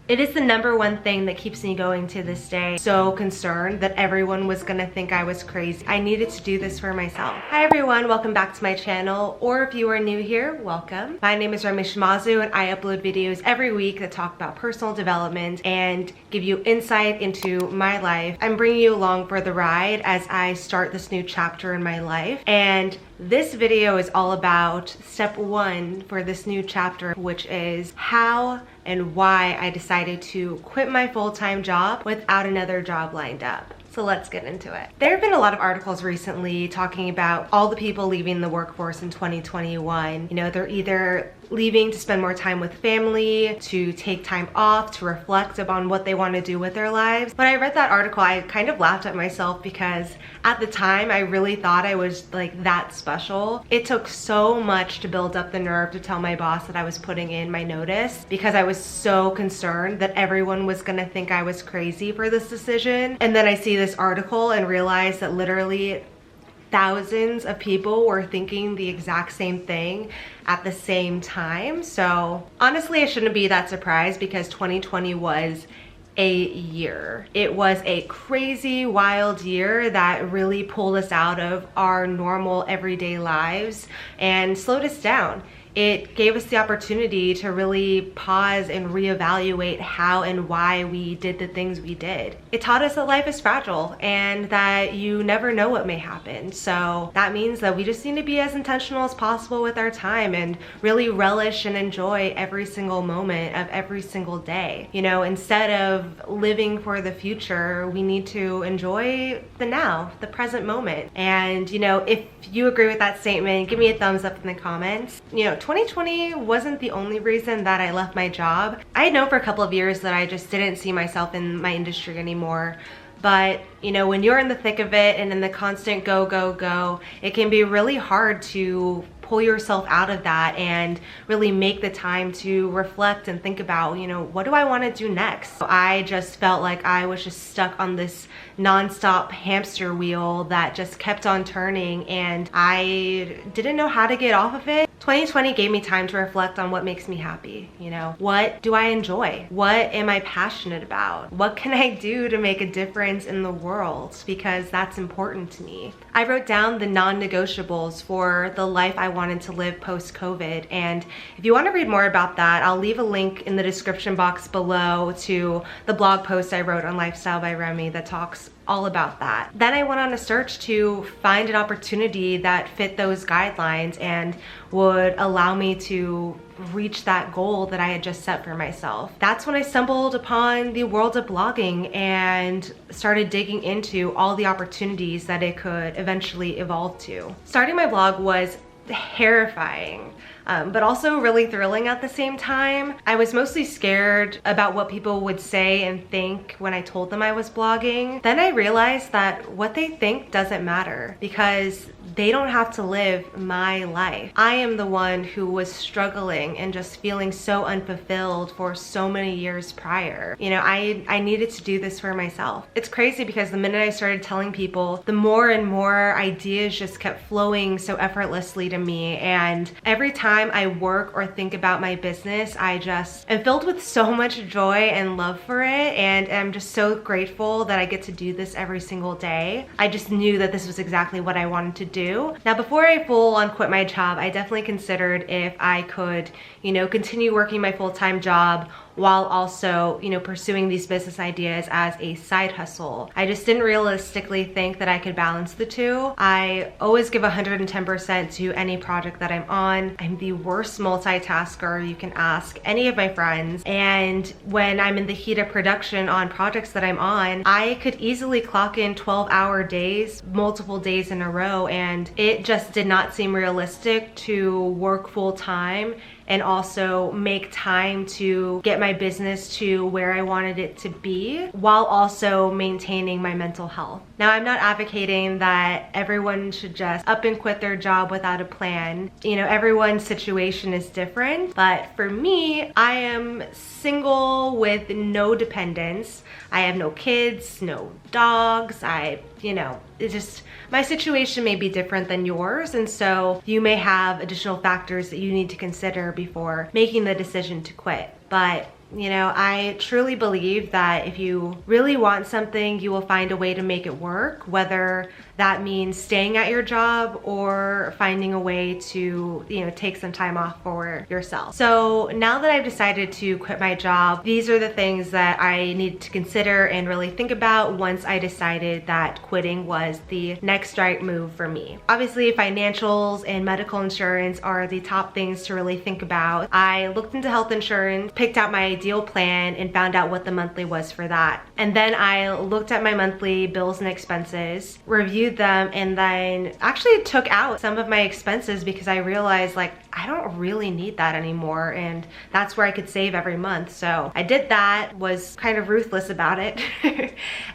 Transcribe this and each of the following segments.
It is the #1 thing that keeps me going to this day. So concerned that everyone was gonna think I was crazy. I needed to do this for myself. Hi everyone, welcome back to my channel, or if you are new here, welcome. My name is Ramesh Mazu and I upload videos every week that talk about personal development and give you insight into my life. I'm bringing you along for the ride as I start this new chapter in my life. And this video is all about step 1 for this new chapter, which is how and why I decided to quit my full-time job without another job lined up. So let's get into it. There have been a lot of articles recently talking about all the people leaving the workforce in 2021. You know, they're either leaving to spend more time with family, to take time off, to reflect upon what they want to do with their lives. When I read that article, I kind of laughed at myself because at the time I really thought I was like that special. It took so much to build up the nerve to tell my boss that I was putting in my notice because I was so concerned that everyone was gonna think I was crazy for this decision. And then I see this article and realize that literally thousands of people were thinking the exact same thing at the same time. So honestly, I shouldn't be that surprised because 2020 was a year. It was a crazy, wild year that really pulled us out of our normal everyday lives and slowed us down. It gave us the opportunity to really pause and reevaluate how and why we did the things we did. It taught us that life is fragile and that you never know what may happen. So that means that we just need to be as intentional as possible with our time and really relish and enjoy every single moment of every single day. You know, instead of living for the future, we need to enjoy the now, the present moment. And you know, if you agree with that statement, give me a thumbs up in the comments. You know, 2020 wasn't the only reason that I left my job. I had known for a couple of years that I just didn't see myself in my industry anymore. But you know, when you're in the thick of it and in the constant go, go, go, it can be really hard to pull yourself out of that and really make the time to reflect and think about, you know, what do I want to do next? So I just felt like I was just stuck on this nonstop hamster wheel that just kept on turning and I didn't know how to get off of it. 2020 gave me time to reflect on what makes me happy. You know, what do I enjoy? What am I passionate about? What can I do to make a difference in the world? Because that's important to me. I wrote down the non-negotiables for the life I wanted to live post-COVID. And if you want to read more about that, I'll leave a link in the description box below to the blog post I wrote on Lifestyle by Remy that talks all about that. Then I went on a search to find an opportunity that fit those guidelines and would allow me to reach that goal that I had just set for myself. That's when I stumbled upon the world of blogging and started digging into all the opportunities that it could eventually evolve to. Starting my blog was terrifying, but also really thrilling at the same time. I was mostly scared about what people would say and think when I told them I was blogging. Then I realized that what they think doesn't matter because they don't have to live my life. I am the one who was struggling and just feeling so unfulfilled for so many years prior. You know, I needed to do this for myself. It's crazy because the minute I started telling people, the more and more ideas just kept flowing so effortlessly to me. And every time I work or think about my business, I just am filled with so much joy and love for it. And I'm just so grateful that I get to do this every single day. I just knew that this was exactly what I wanted to do. Now, before I full on quit my job, I definitely considered if I could, you know, continue working my full-time job while also, you know, pursuing these business ideas as a side hustle. I just didn't realistically think that I could balance the two. I always give 110% to any project that I'm on. I'm the worst multitasker you can ask any of my friends. And when I'm in the heat of production on projects that I'm on, I could easily clock in 12-hour days, multiple days in a row, and it just did not seem realistic to work full-time and also make time to get my business to where I wanted it to be while also maintaining my mental health. Now, I'm not advocating that everyone should just up and quit their job without a plan. You know, everyone's situation is different, but for me, I am single with no dependents. I have no kids, no dogs. It's just, my situation may be different than yours, and so you may have additional factors that you need to consider before making the decision to quit. But You know, I truly believe that if you really want something, you will find a way to make it work, whether that means staying at your job or finding a way to, you know, take some time off for yourself. So now that I've decided to quit my job, these are the things that I need to consider and really think about once I decided that quitting was the next right move for me. Obviously, financials and medical insurance are the top things to really think about. I looked into health insurance, picked out my ideal plan, and found out what the monthly was for that. And then I looked at my monthly bills and expenses, reviewed them, and then actually took out some of my expenses because I realized like I don't really need that anymore, and that's where I could save every month. So I did that, was kind of ruthless about it.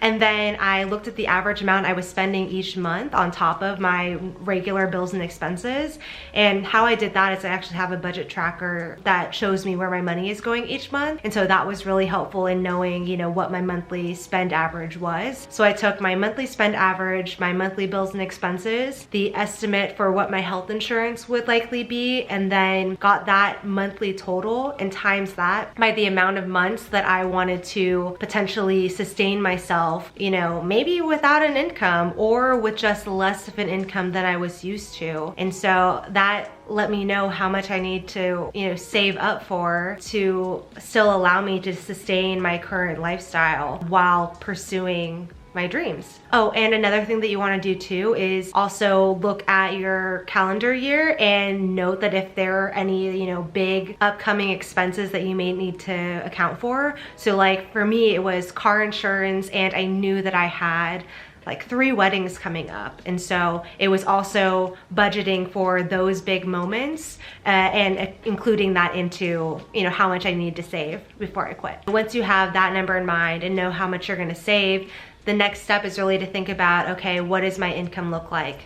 And then I looked at the average amount I was spending each month on top of my regular bills and expenses. And how I did that is I actually have a budget tracker that shows me where my money is going each month. And so that was really helpful in knowing, you know, what my monthly spend average was. So I took my monthly spend average, my monthly bills and expenses, the estimate for what my health insurance would likely be, and then got that monthly total and times that by the amount of months that I wanted to potentially sustain myself, you know, maybe without an income or with just less of an income than I was used to. And so that let me know how much I need to, you know, save up for to still allow me to sustain my current lifestyle while pursuing my dreams. Oh, and another thing that you want to do too is also look at your calendar year and note that if there are any, you know, big upcoming expenses that you may need to account for. So like for me, it was car insurance, and I knew that I had like 3 weddings coming up, and so it was also budgeting for those big moments and including that into, you know, how much I need to save before I quit. Once you have that number in mind and know how much you're going to save, the next step is really to think about, okay, what does my income look like?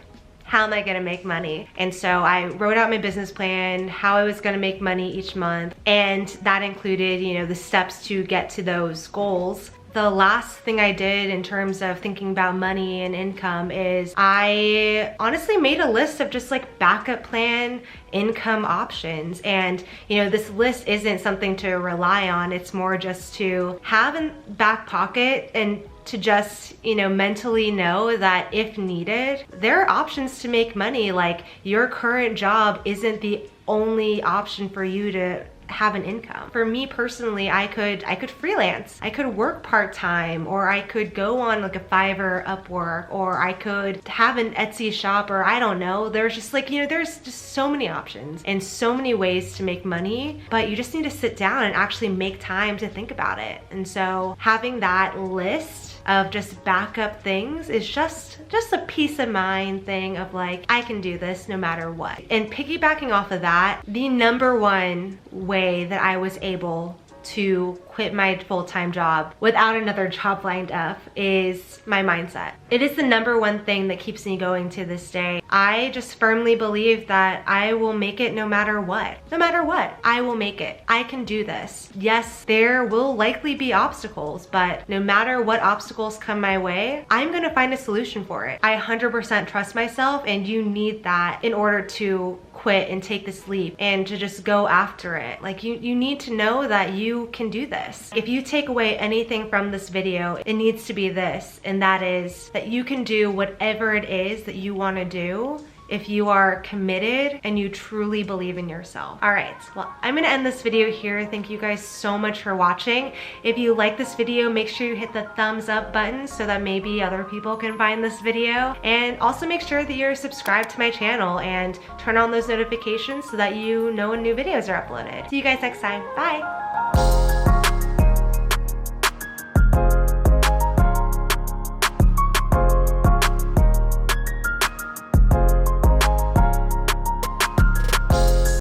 How am I gonna make money? And so I wrote out my business plan, how I was gonna make money each month, and that included, you know, the steps to get to those goals. The last thing I did in terms of thinking about money and income is I honestly made a list of just like backup plan income options. And, you know, this list isn't something to rely on. It's more just to have in back pocket and to just, you know, mentally know that if needed, there are options to make money. Like your current job isn't the only option for you to have an income. For me personally, I could freelance. I could work part-time, or I could go on like a Fiverr, Upwork, or I could have an Etsy shop, or I don't know. There's just like, you know, there's just so many options and so many ways to make money, but you just need to sit down and actually make time to think about it. And so having that list of just backup things is just a peace of mind thing of like, I can do this no matter what. And piggybacking off of that, the number one way that I was able to quit my full-time job without another job lined up is my mindset. It is the number one thing that keeps me going to this day. I just firmly believe that I will make it no matter what. No matter what, I will make it. I can do this. Yes, there will likely be obstacles, but no matter what obstacles come my way, I'm gonna find a solution for it. I 100% trust myself, and you need that in order to quit and take this leap and to just go after it. Like you need to know that you can do this. If you take away anything from this video, it needs to be this, and that is that you can do whatever it is that you want to do if you are committed and you truly believe in yourself. All right, well, I'm gonna end this video here. Thank you guys so much for watching. If you like this video, make sure you hit the thumbs up button so that maybe other people can find this video. And also make sure that you're subscribed to my channel and turn on those notifications so that you know when new videos are uploaded. See you guys next time, bye.